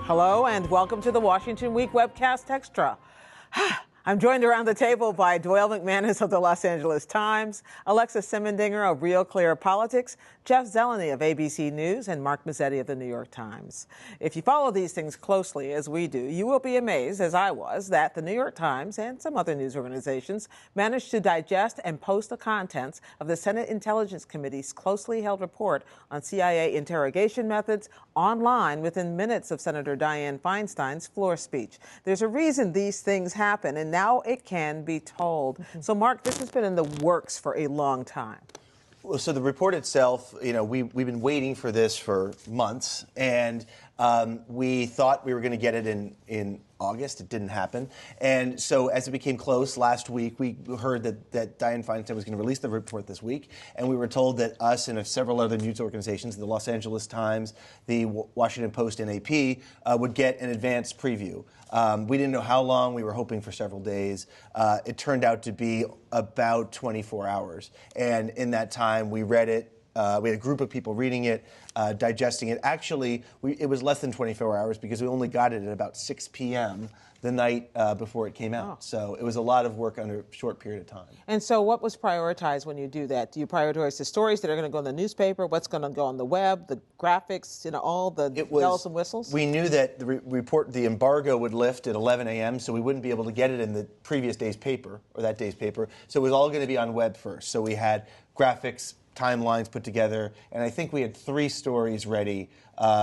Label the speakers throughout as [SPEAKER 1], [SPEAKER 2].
[SPEAKER 1] Hello and welcome to the Washington Week Webcast Extra. I'm joined around the table by Doyle McManus of the Los Angeles Times, Alexis Simendinger of Real Clear Politics, Jeff Zeleny of ABC News, and Mark Mazzetti of the New York Times. If you follow these things closely, as we do, you will be amazed, as I was, that the New York Times and some other news organizations managed to digest and post the contents of the Senate Intelligence Committee's closely held report on CIA interrogation methods online within minutes of Senator Dianne Feinstein's floor speech. There's a reason these things happen, and now it can be told. So, Mark, this has been in the works for a long time.
[SPEAKER 2] Well, so the report itself, we've been waiting for this for months, and we thought we were going to get it in August. It didn't happen. And so as it became close last week, we heard that Dianne Feinstein was going to release the report this week, and we were told that us and several other news organizations, the Los Angeles Times, the Washington Post, and AP, would get an advanced preview. We didn't know how long. We were hoping for several days. It turned out to be about 24 hours. And in that time, we read it. We had a group of people reading it, digesting it. Actually, it was less than 24 hours because we only got it at about 6 p.m. the night before it came out. Oh. So it was a lot of work under a short period of time.
[SPEAKER 1] And so what was prioritized when you do that? Do you prioritize the stories that are going to go in the newspaper, what's going to go on the web, the graphics, all the bells and whistles?
[SPEAKER 2] We knew that the embargo would lift at 11 a.m., so we wouldn't be able to get it in the previous day's paper, or that day's paper. So it was all going to be on web first. So we had graphics, timelines put together, and I think we had 3 stories ready.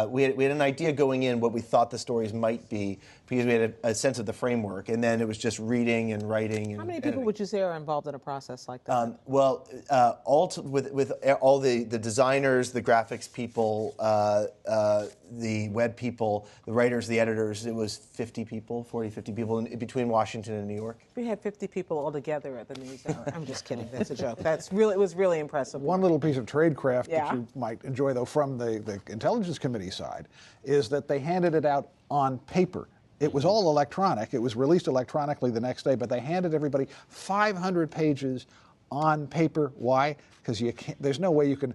[SPEAKER 2] We had an idea going in what we thought the stories might be because we had a sense of the framework, and then it was just reading and writing.
[SPEAKER 1] How many people would you say are involved in a process like that?
[SPEAKER 2] With all the designers, the graphics people, the web people, the writers, the editors, it was 50 people, 50 people in between Washington and New York.
[SPEAKER 1] We had 50 people all together at the NewsHour. I'm just kidding. That's a joke. It was really impressive.
[SPEAKER 3] One little piece of tradecraft that you might enjoy, though, from the Intelligence Committee side, is that they handed it out on paper. It was all electronic. It was released electronically the next day, but they handed everybody 500 pages on paper. Why? Because there's no way you can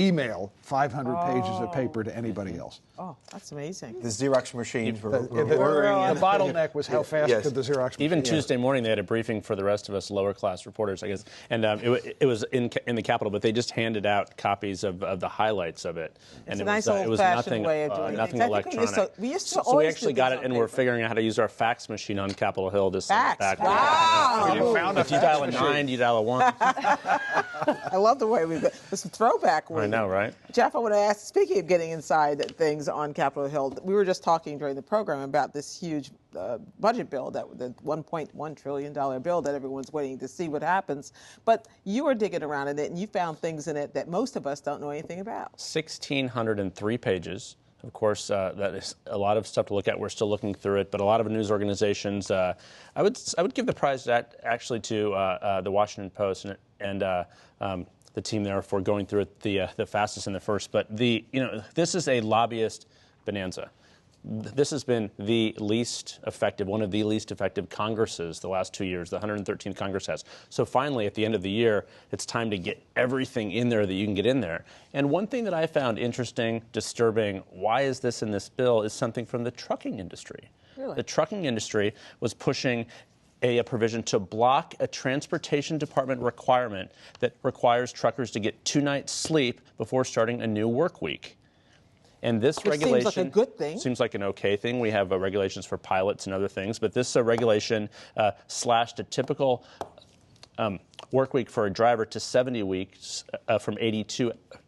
[SPEAKER 3] email 500 pages of paper to anybody else.
[SPEAKER 1] Oh, that's amazing.
[SPEAKER 2] The Xerox machines were
[SPEAKER 3] the bottleneck was how fast could the Xerox machine.
[SPEAKER 4] Even Tuesday morning, they had a briefing for the rest of us lower-class reporters, I guess, and it was in the Capitol, but they just handed out copies of the highlights of it.
[SPEAKER 1] And it was nothing
[SPEAKER 4] way of doing nothing electronic. So we actually got it, and we're figuring out how to use our fax machine on Capitol Hill to send it back.
[SPEAKER 1] Wow!
[SPEAKER 4] If you dial a 9, you dial a 1.
[SPEAKER 1] I love the way we've got this throwback.
[SPEAKER 4] I know, right?
[SPEAKER 1] Jeff, I want to ask, speaking of getting inside things on Capitol Hill, we were just talking during the program about this huge budget bill, the $1.1 trillion bill that everyone's waiting to see what happens. But you were digging around in it, and you found things in it that most of us don't know anything about.
[SPEAKER 4] 1,603 pages. Of course, that is a lot of stuff to look at. We're still looking through it, but a lot of news organizations. I would give the prize actually to the Washington Post and the team there for going through it the fastest and the first. But this is a lobbyist bonanza. This has been the least effective, one of the least effective Congresses the last 2 years, the 113th Congress has. So finally, at the end of the year, it's time to get everything in there that you can get in there. And one thing that I found interesting, disturbing, why is this in this bill, is something from the trucking industry.
[SPEAKER 1] Really?
[SPEAKER 4] The trucking industry was pushing a provision to block a transportation department requirement that requires truckers to get 2 nights sleep before starting a new work week. And this regulation
[SPEAKER 1] seems like a good thing.
[SPEAKER 4] Seems like an okay thing. We have regulations for pilots and other things, but this regulation slashed a typical work week for a driver to 70 weeks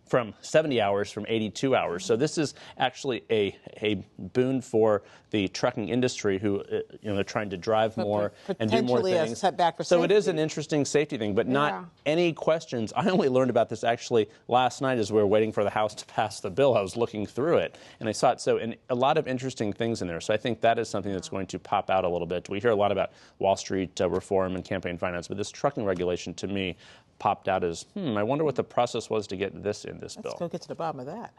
[SPEAKER 4] from 70 hours from 82 hours. So this is actually a boon for the trucking industry who they're trying to drive more and do more things.
[SPEAKER 1] A setback for
[SPEAKER 4] so
[SPEAKER 1] safety.
[SPEAKER 4] It is an interesting safety thing, but not any questions. I only learned about this actually last night as we were waiting for the House to pass the bill. I was looking through it and I saw it. And a lot of interesting things in there. So I think that is something that's going to pop out a little bit. We hear a lot about Wall Street reform and campaign finance, but this trucking regulation to me popped out as, I wonder what the process was to get this in this bill.
[SPEAKER 1] Let's go get to the bottom of that.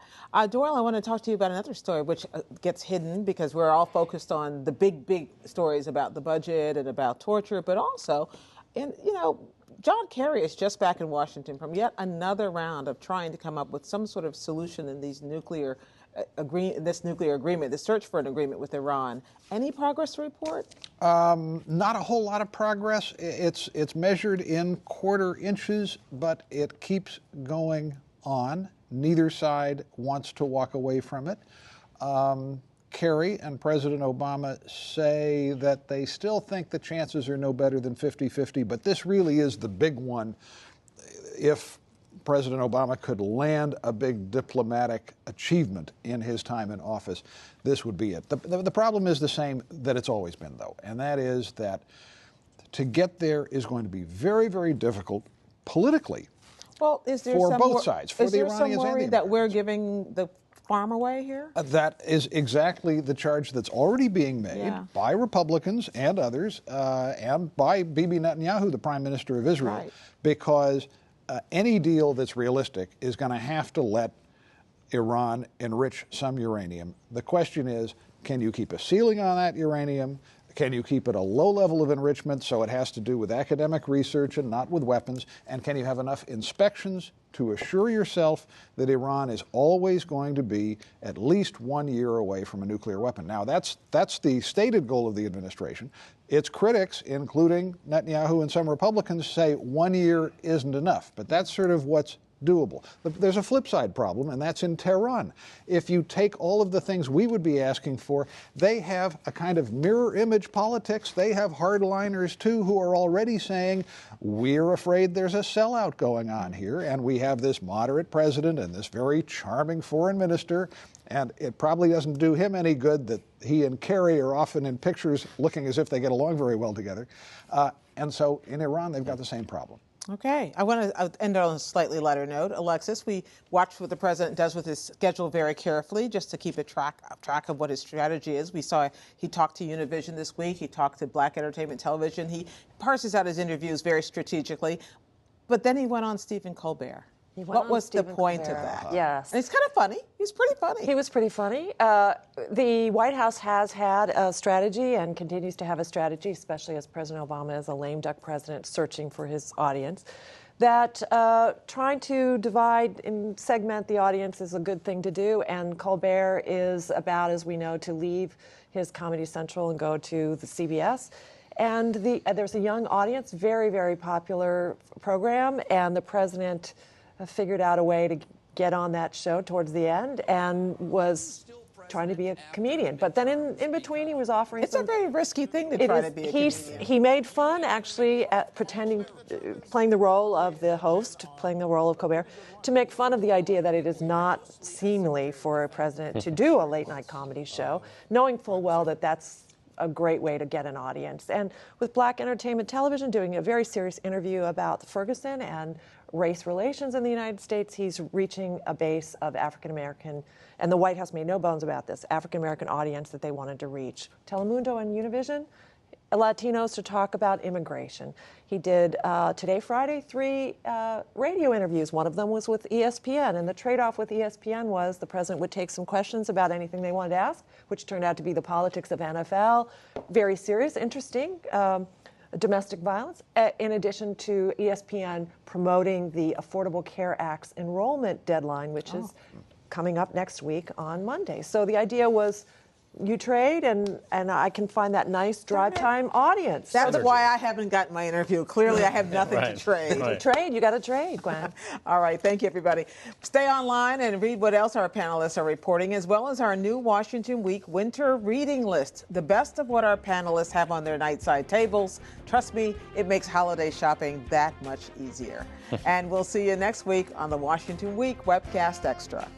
[SPEAKER 1] Doyle, I want to talk to you about another story which gets hidden because we're all focused on the big stories about the budget and about torture, but also, John Kerry is just back in Washington from yet another round of trying to come up with some sort of solution in these nuclear this nuclear agreement, the search for an agreement with Iran. Any progress to report?
[SPEAKER 3] Not a whole lot of progress. It's measured in quarter inches, but it keeps going on. Neither side wants to walk away from it. Kerry and President Obama say that they still think the chances are no better than 50-50, but this really is the big one. If President Obama could land a big diplomatic achievement in his time in office, this would be it. The problem is the same that it's always been, though, and that is that to get there is going to be very, very difficult politically.
[SPEAKER 1] Well, is there
[SPEAKER 3] for both sides, for the Iranians and the Americans.
[SPEAKER 1] Is there some worry that we're giving the farm away here?
[SPEAKER 3] That is exactly the charge that's already being made by Republicans and others, and by Bibi Netanyahu, the Prime Minister of Israel, because any deal that's realistic is going to have to let Iran enrich some uranium. The question is, can you keep a ceiling on that uranium? Can you keep it a low level of enrichment so it has to do with academic research and not with weapons? And can you have enough inspections to assure yourself that Iran is always going to be at least 1 year away from a nuclear weapon? Now, that's the stated goal of the administration. Its critics, including Netanyahu and some Republicans, say 1 year isn't enough. But that's sort of what's doable. There's a flip side problem, and that's in Tehran. If you take all of the things we would be asking for, they have a kind of mirror image politics. They have hardliners, too, who are already saying, we're afraid there's a sellout going on here, and we have this moderate president and this very charming foreign minister, and it probably doesn't do him any good that he and Kerry are often in pictures looking as if they get along very well together. And so in Iran, they've got the same problem.
[SPEAKER 1] Okay. I want to end on a slightly lighter note. Alexis, we watch what the president does with his schedule very carefully just to keep a track of what his strategy is. We saw he talked to Univision this week. He talked to Black Entertainment Television. He parses out his interviews very strategically. But then he went on Stephen Colbert. What was the point of that?
[SPEAKER 5] Yes.
[SPEAKER 1] And he's kind of funny. He's pretty funny.
[SPEAKER 5] He was pretty funny. The White House has had a strategy and continues to have a strategy, especially as President Obama is a lame duck president searching for his audience, that trying to divide and segment the audience is a good thing to do. And Colbert is about, as we know, to leave his Comedy Central and go to the CBS. And there's a young audience, very, very popular program, and the president figured out a way to get on that show towards the end and was trying to be a comedian. But then in between, he was offering
[SPEAKER 1] It's a very risky thing to try to be a comedian.
[SPEAKER 5] He made fun, actually, at playing the role of the host, playing the role of Colbert, to make fun of the idea that it is not seemly for a president to do a late-night comedy show, knowing full well that that's a great way to get an audience. And with Black Entertainment Television doing a very serious interview about Ferguson and race relations in the United States, he's reaching a base of African-American, and the White House made no bones about this, African-American audience that they wanted to reach. Telemundo and Univision, Latinos to talk about immigration. He did, today, Friday, 3 radio interviews. One of them was with ESPN, and the trade-off with ESPN was the president would take some questions about anything they wanted to ask, which turned out to be the politics of NFL. Very serious, interesting. Domestic violence, in addition to ESPN promoting the Affordable Care Act's enrollment deadline, which is coming up next week on Monday. So the idea was you trade, and I can find that nice drive time audience.
[SPEAKER 1] That's why I haven't gotten my interview. Clearly, I have nothing to trade.
[SPEAKER 5] You got to trade, Gwen.
[SPEAKER 1] All right. Thank you, everybody. Stay online and read what else our panelists are reporting, as well as our new Washington Week winter reading list. The best of what our panelists have on their nightside tables. Trust me, it makes holiday shopping that much easier. And we'll see you next week on the Washington Week Webcast Extra.